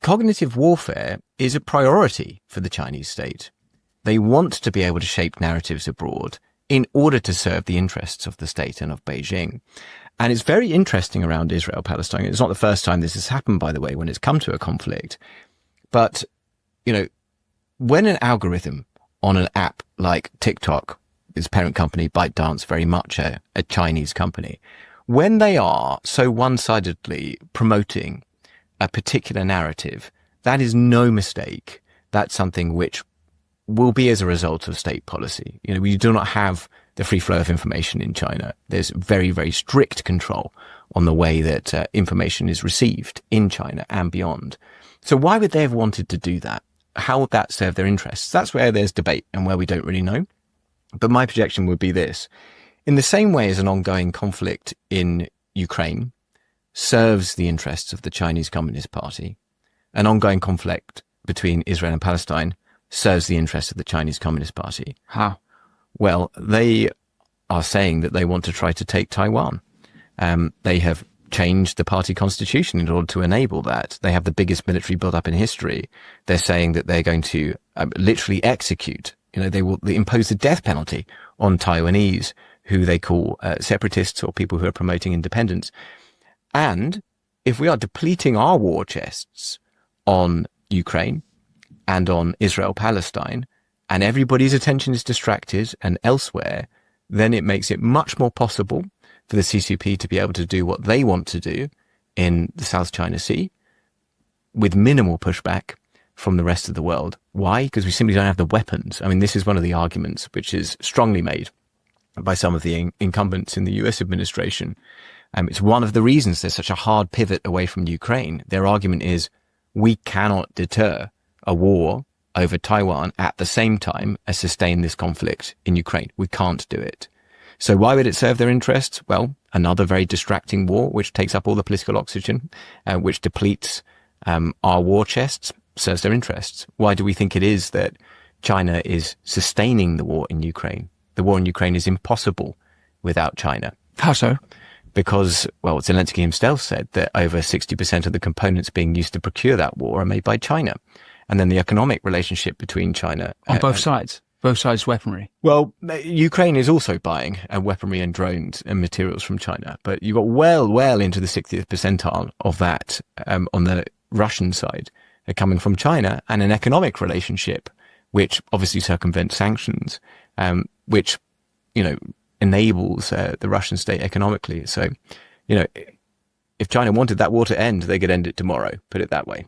cognitive warfare is a priority for the Chinese state. They want to be able to shape narratives abroad in order to serve the interests of the state and of Beijing. And it's very interesting around Israel-Palestine. It's not the first time this has happened, by the way, when it's come to a conflict. But, you know, when an algorithm on an app like TikTok, its parent company ByteDance, very much a Chinese company, when they are so one-sidedly promoting a particular narrative, that is no mistake. That's something which will be as a result of state policy. You know, we do not have the free flow of information in China. There's very, very strict control on the way that information is received in China and beyond. So why would they have wanted to do that? How would that serve their interests? That's where there's debate and where we don't really know. But my projection would be this. In the same way as an ongoing conflict in Ukraine serves the interests of the Chinese Communist Party, an ongoing conflict between Israel and Palestine serves the interests of the Chinese Communist Party. How? Well, they are saying that they want to try to take Taiwan. They have changed the party constitution in order to enable that. They have the biggest military build-up in history. They're saying that they're going to literally execute. You know, they will impose the death penalty on Taiwanese who they call separatists or people who are promoting independence. And if we are depleting our war chests on Ukraine and on Israel-Palestine, and everybody's attention is distracted and elsewhere, then it makes it much more possible for the CCP to be able to do what they want to do in the South China Sea with minimal pushback from the rest of the world. Why? Because we simply don't have the weapons. I mean, this is one of the arguments which is strongly made by some of the incumbents in the US administration. It's one of the reasons there's such a hard pivot away from Ukraine. Their argument is we cannot deter a war over Taiwan at the same time as sustain this conflict in Ukraine. We can't do it. So why would it serve their interests? Well, another very distracting war, which takes up all the political oxygen, which depletes our war chests, serves their interests. Why do we think it is that China is sustaining the war in Ukraine? The war in Ukraine is impossible without China. How so? Because, well, Zelensky himself said that over 60% of the components being used to procure that war are made by China. And then the economic relationship between China... On both sides? Both sides' weaponry? Well, Ukraine is also buying weaponry and drones and materials from China. But you got well into the 60th percentile of that on the Russian side coming from China, and an economic relationship which obviously circumvents sanctions, which, you know, enables the Russian state economically. So, you know, if China wanted that war to end, they could end it tomorrow, put it that way.